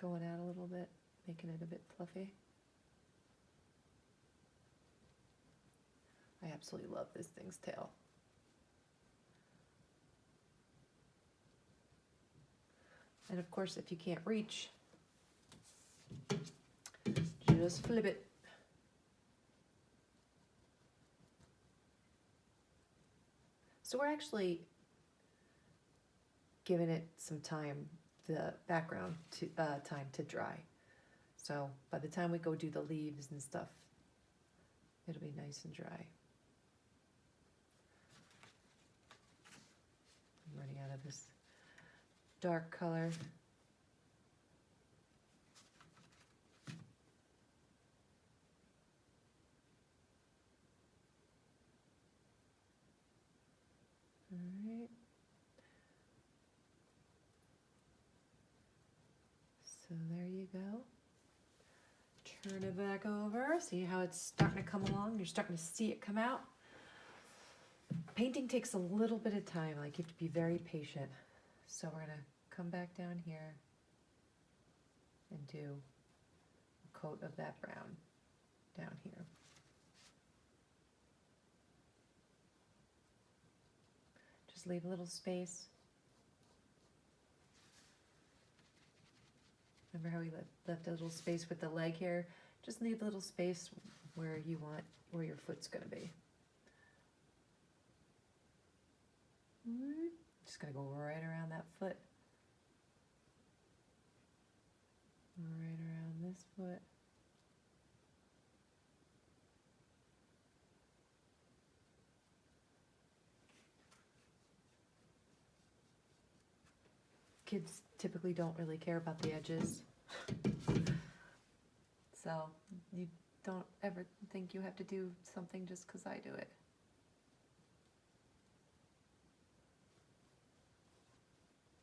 going out a little bit, making it a bit fluffy. I absolutely love this thing's tail. And of course, if you can't reach, just flip it. So we're actually giving it some time, the background to time to dry. So by the time we go do the leaves and stuff, it'll be nice and dry. I'm running out of this dark color. All right. So there you go. Turn it back over. See how it's starting to come along? You're starting to see it come out. Painting takes a little bit of time. Like, you have to be very patient. So we're gonna come back down here. and do a coat of that brown down here. Just leave a little space. Remember how we left a little space with the leg here? Just leave a little space where you want, where your foot's gonna be. Just gonna go right around that foot. Right around this foot. Kids typically don't really care about the edges. So you don't ever think you have to do something just because I do it.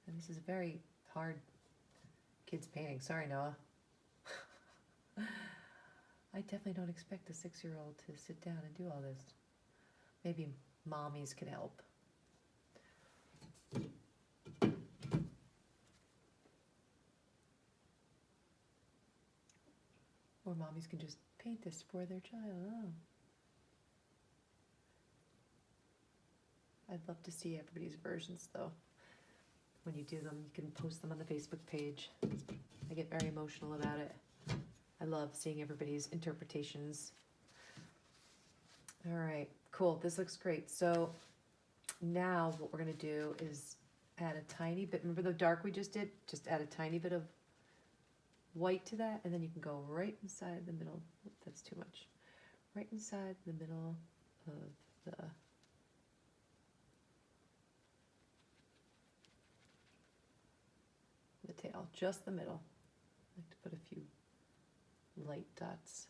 And this is a very hard kids painting. Sorry, Noah. I definitely don't expect a 6-year-old to sit down and do all this. Maybe mommies can help. Or mommies can just paint this for their child. Oh. I'd love to see everybody's versions though. When you do them, you can post them on the Facebook page. I get very emotional about it. I love seeing everybody's interpretations. All right, cool, this looks great. So now what we're gonna do is add a tiny bit, remember the dark we just did? Just add a tiny bit of white to that, and then you can go right inside the middle. Oops, that's too much. Right inside the middle of the tail, just the middle. I like to put a few light dots.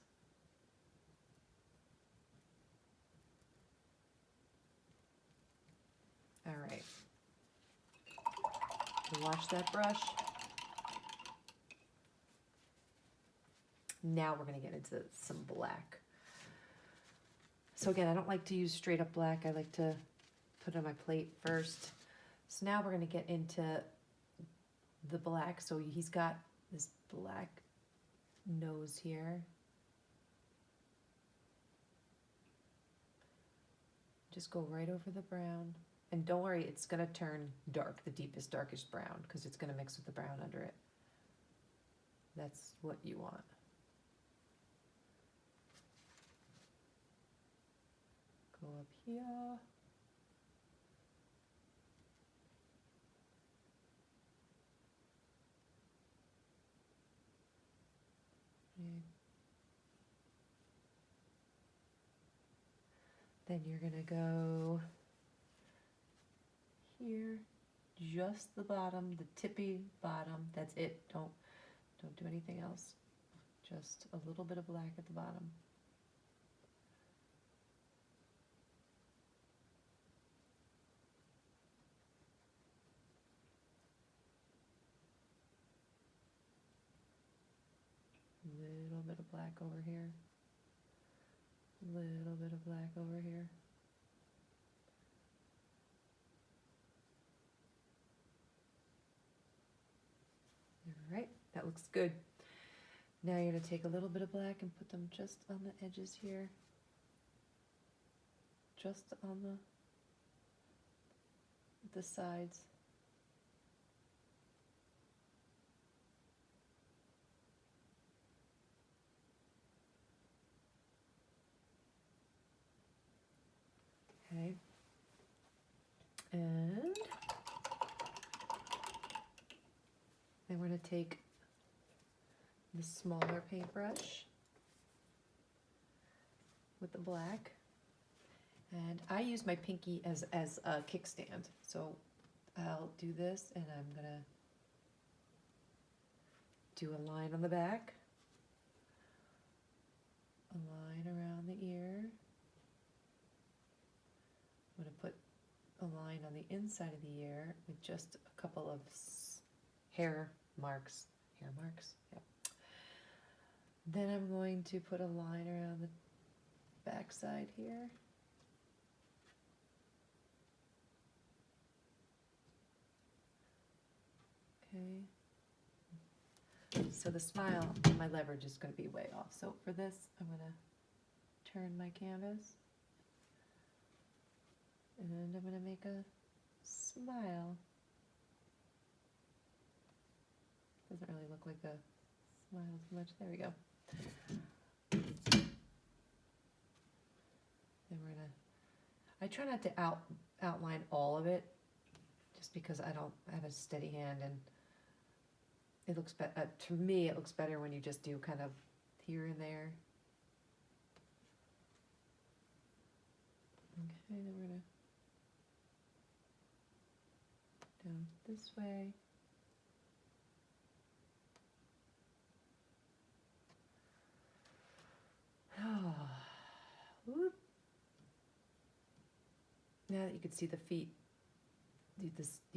All right. Wash that brush. Now we're going to get into some black. So again, I don't like to use straight up black. I like to put it on my plate first. So now we're going to get into the black. So he's got this black nose here. Just go right over the brown. And don't worry, it's going to turn dark, the deepest, darkest brown, because it's going to mix with the brown under it. That's what you want. Go up here. Okay. Then you're gonna go here, just the bottom, the tippy bottom. That's it. Don't do anything else. Just a little bit of black at the bottom. Little bit of black over here. Little bit of black over here. All right, that looks good. Now you're going to take a little bit of black and put them just on the edges here. Just on the sides. Okay. And then we're going to take the smaller paintbrush with the black, and I use my pinky as a kickstand. So I'll do this, and I'm going to do a line on the back, a line around the ear. I'm going to put a line on the inside of the ear with just a couple of hair marks. Yep. Then I'm going to put a line around the back side here. Okay. so the smile, my leverage is going to be way off. So for this, I'm going to turn my canvas, and I'm going to make a smile. Doesn't really look like a smile as much. There we go. Then we're going to, I try not to outline all of it, just because I don't have a steady hand, and it looks better, to me it looks better when you just do kind of here and there. Okay, then we're gonna down this way. Oh, whoop. Now that you can see the feet, you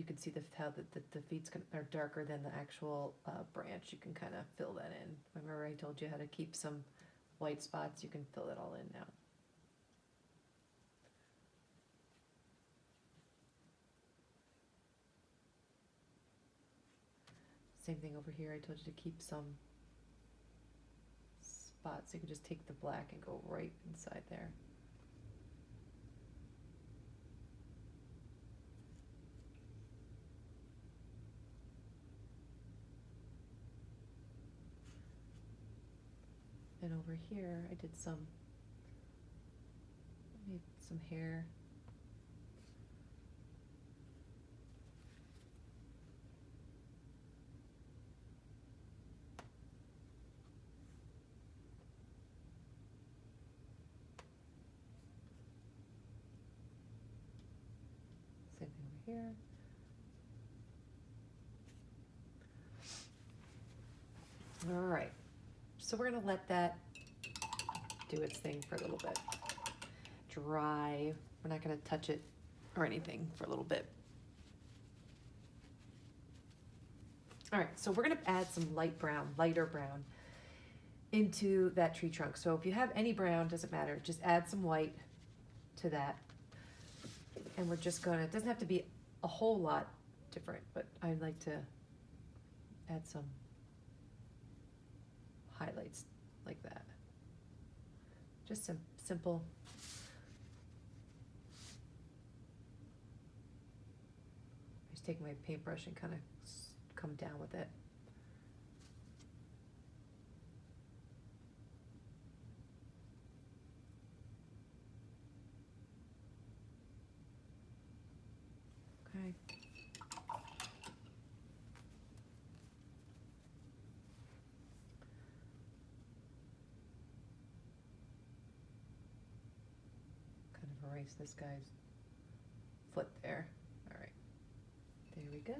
can see how the feet are darker than the actual branch. You can kind of fill that in. Remember I told you how to keep some white spots? You can fill it all in now. Same thing over here. I told you to keep some spots. You can just take the black and go right inside there. And over here, I did some, made some hair. Same thing over here. All right. So we're going to let that do its thing for a little bit. Dry. We're not going to touch it or anything for a little bit. All right, so we're going to add some lighter brown into that tree trunk. So if you have any brown, doesn't matter, just add some white to that. And we're just going to, it doesn't have to be a whole lot different, but I'd like to add some highlights like that. Just some simple. Just take my paintbrush and kind of come down with it. Okay. Erase this guy's foot there. All right, there we go.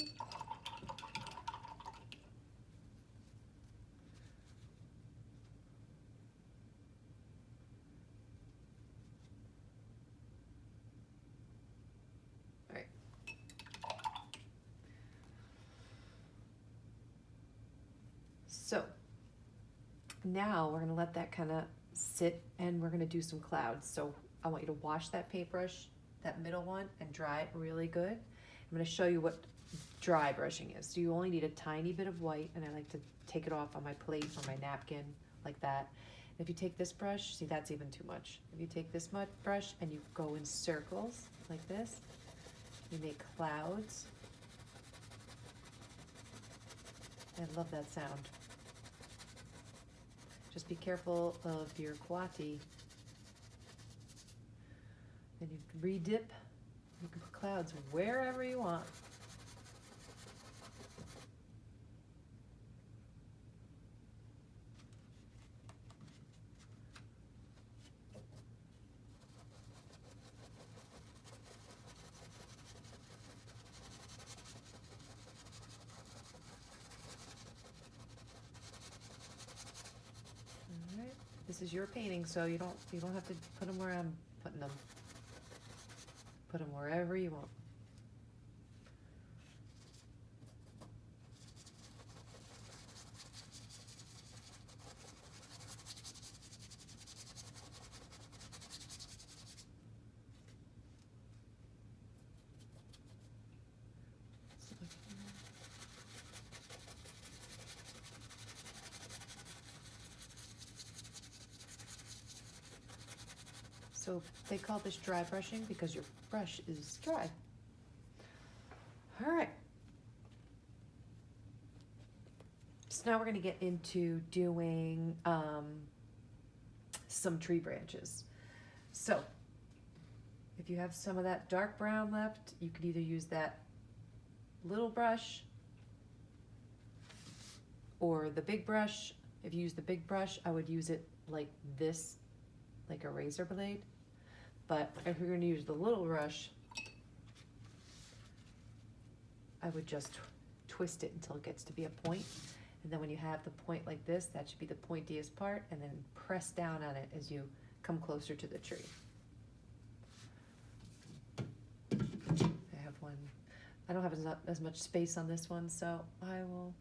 All right. So now we're going to let that kind of sit, and we're going to do some clouds. So I want you to wash that paintbrush, that middle one, and dry it really good. I'm going to show you what dry brushing is. So you only need a tiny bit of white, and I like to take it off on my plate or my napkin like that. And if you take this brush, see, that's even too much. If you take this brush and you go in circles like this, you make clouds. I love that sound. Just be careful of your Coati. Then you re-dip. You can put clouds wherever you want. All right. This is your painting, so you don't have to put them where I'm putting them. Put them wherever you want. So they call this dry brushing because your brush is dry. All right. So now we're going to get into doing some tree branches. So if you have some of that dark brown left, you could either use that little brush or the big brush. If you use the big brush, I would use it like this, like a razor blade. But if you're going to use the little brush, I would just twist it until it gets to be a point. And then when you have the point like this, that should be the pointiest part, and then press down on it as you come closer to the tree. I have one. I don't have as much space on this one, so I'll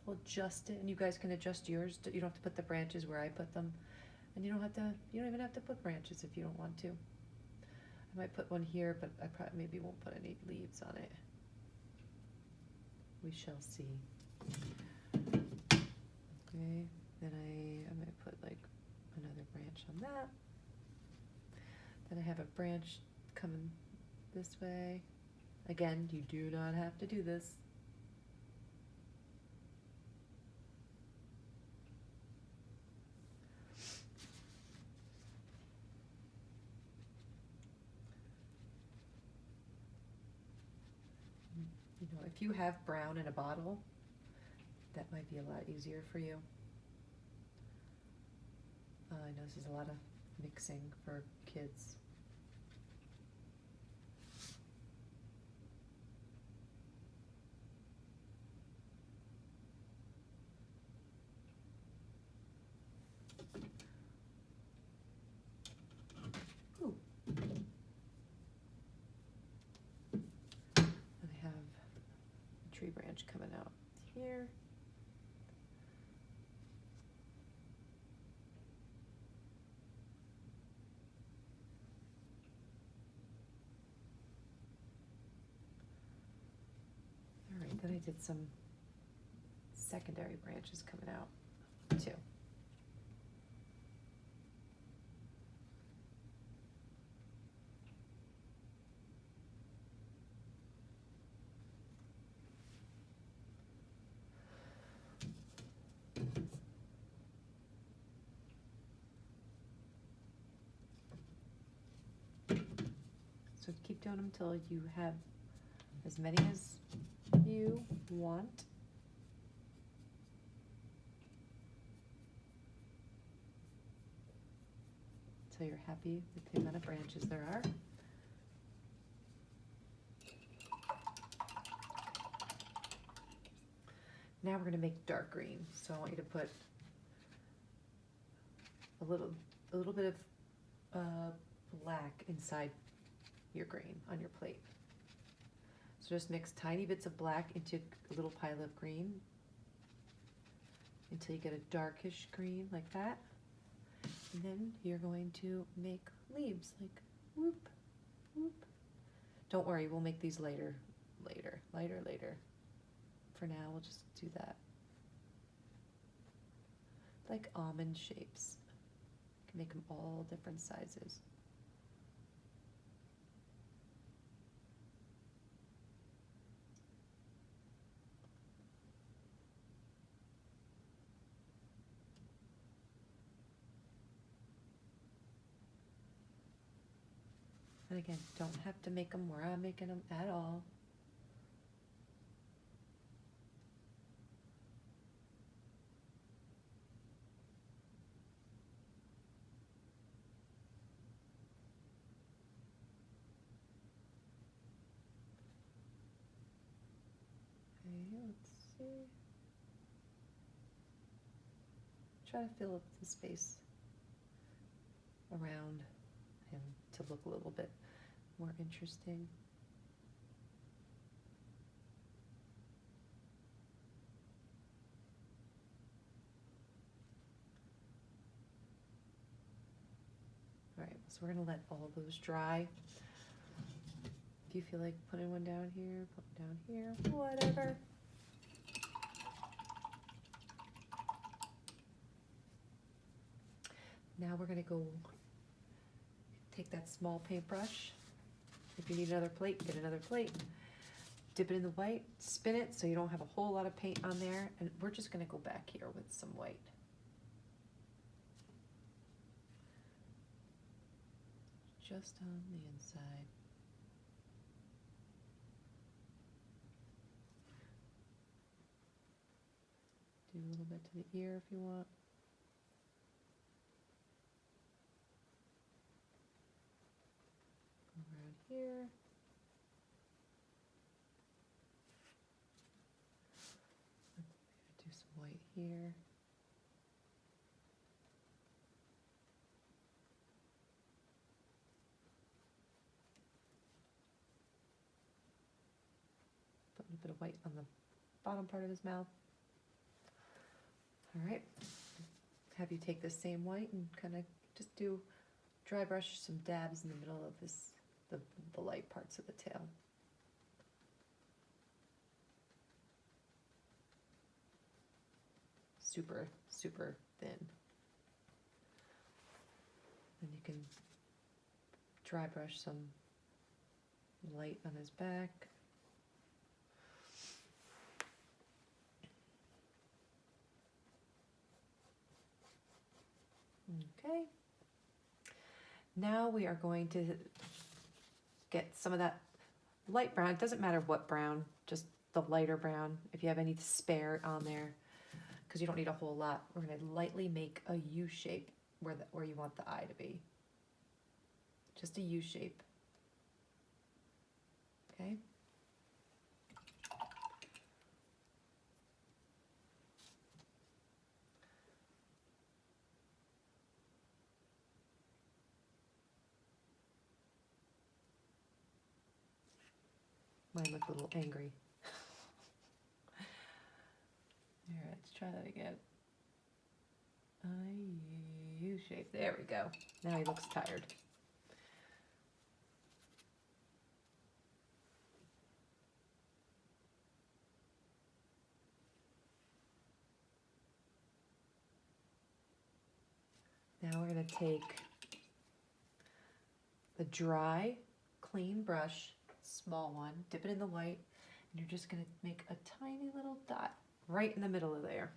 adjust it, and you guys can adjust yours. You don't have to put the branches where I put them, and you don't even have to put branches if you don't want to. I might put one here, but I probably maybe won't put any leaves on it. We shall see. Okay, then I might put like another branch on that. Then I have a branch coming this way. Again, you do not have to do this. You know, if you have brown in a bottle, that might be a lot easier for you. I know this is a lot of mixing for kids. Ooh. And I have a tree branch coming out here. Then I did some secondary branches coming out too. So keep doing them until you have as many as you want. Until you're happy with the amount of branches there are. Now we're going to make dark green. So I want you to put a little bit of black inside your green on your plate. So just mix tiny bits of black into a little pile of green until you get a darkish green like that. And then you're going to make leaves like whoop, whoop. Don't worry, we'll make these later. For now, we'll just do that. Like almond shapes. You can make them all different sizes. And again, don't have to make them where I'm making them at all. Okay, let's see. Try to fill up the space around him to look a little bit more interesting. All right, so we're gonna let all those dry. If you feel like putting one down here, put one down here, whatever. Now we're gonna go Take that small paintbrush. If you need another plate, get another plate. Dip it in the white, spin it so you don't have a whole lot of paint on there, and we're just gonna go back here with some white. Just on the inside. Do a little bit to the ear if you want. Around here. Do some white here. Put a little bit of white on the bottom part of his mouth. All right. Have you take this same white and kind of just do dry brush some dabs in the middle of this, the light parts of the tail. Super, super thin. And you can dry brush some light on his back. Okay. Now we are going to get some of that light brown. It doesn't matter what brown, just the lighter brown. If you have any spare on there, because you don't need a whole lot. We're going to lightly make a U shape where you want the eye to be. Just a U shape. Okay. Mine look a little angry. Here, let's try that again. U shape. There we go. Now he looks tired. Now we're going to take the dry, clean brush, small one, dip it in the white, and you're just going to make a tiny little dot right in the middle of there.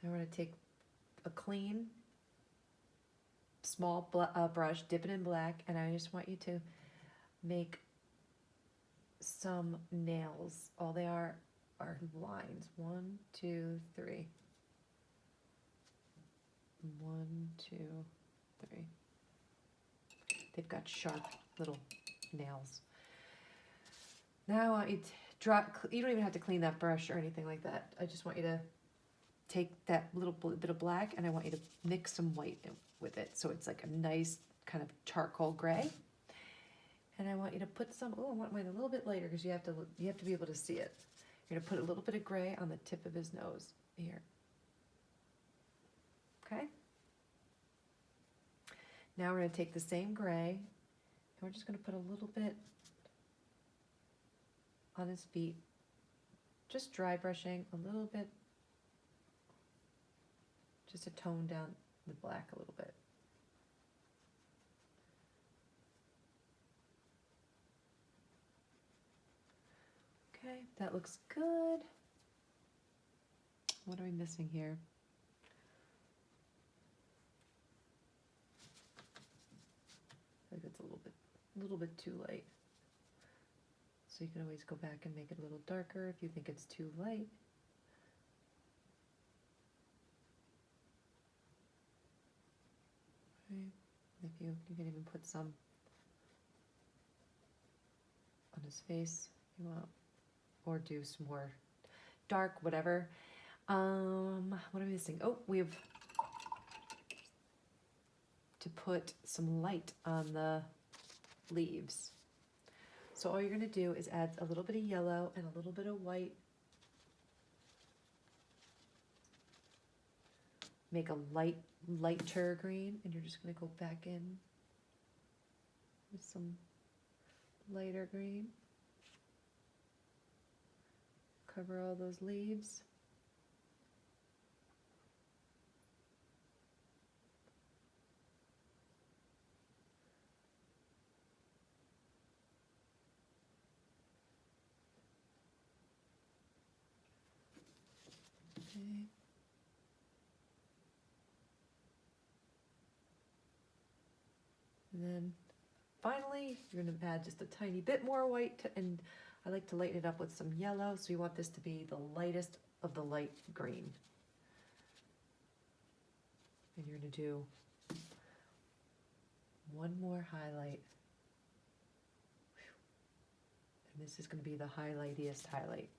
Now we're going to take a clean, small brush, dip it in black, and I just want you to make some nails. All they are lines. 1, 2, 3. 1, 2, 3. They've got sharp little nails. Now I want you to draw. You don't even have to clean that brush or anything like that. I just want you to take that little bit of black and I want you to mix some white with it. So it's like a nice kind of charcoal gray. And I want you to put some, I want mine a little bit lighter because you have to be able to see it. You're going to put a little bit of gray on the tip of his nose here. Okay? Now we're going to take the same gray and we're just going to put a little bit on his feet. Just dry brushing a little bit. Just to tone down the black a little bit. Okay, that looks good. What are we missing here? I think it's a little bit too light. So you can always go back and make it a little darker if you think it's too light. Okay. If you can even put some on his face if you want. Or do some more dark, whatever. What am I missing? Oh, we have to put some light on the leaves. So all you're going to do is add a little bit of yellow and a little bit of white. Make a lighter green, and you're just going to go back in with some lighter green. Cover all those leaves. Okay. And then finally, you're going to add just a tiny bit more white, and I like to lighten it up with some yellow, so you want this to be the lightest of the light green. And you're going to do one more highlight. And this is going to be the highlightiest highlight.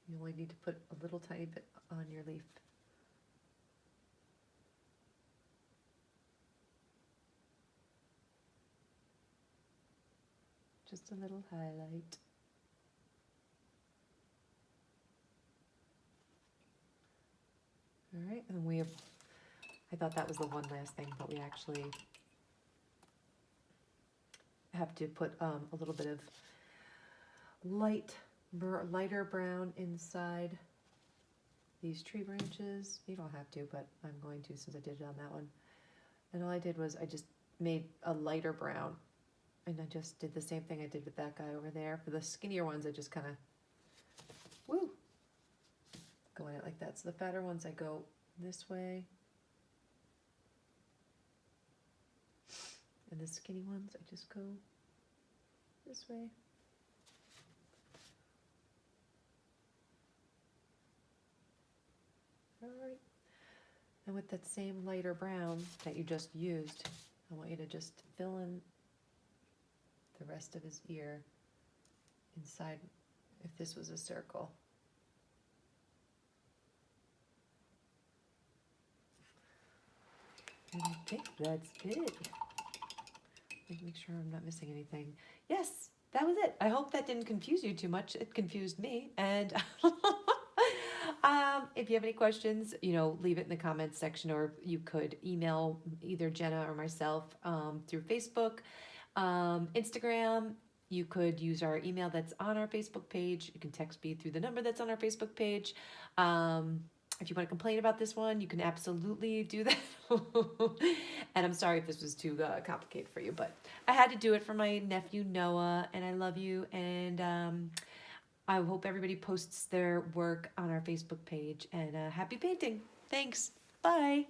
You only need to put a little tiny bit on your leaf. Just a little highlight. All right, and we have, I thought that was the one last thing, but we actually have to put a little bit of lighter brown inside these tree branches. You don't have to, but I'm going to since I did it on that one. And all I did was I just made a lighter brown, and I just did the same thing I did with that guy over there. For the skinnier ones, I just kind of, woo, go in it like that. So the fatter ones, I go this way. And the skinny ones, I just go this way. All right. And with that same lighter brown that you just used, I want you to just fill in the rest of his ear inside, if this was a circle. And I think that's it. Make sure I'm not missing anything. Yes, that was it. I hope that didn't confuse you too much. It confused me. And if you have any questions, leave it in the comments section, or you could email either Jenna or myself through Facebook, Instagram. You could use our email that's on our Facebook page. You can text me through the number that's on our Facebook page. If you want to complain about this one, you can absolutely do that. And I'm sorry if this was too complicated for you, but I had to do it for my nephew Noah, and I love you. And I hope everybody posts their work on our Facebook page. And happy painting. Thanks. Bye.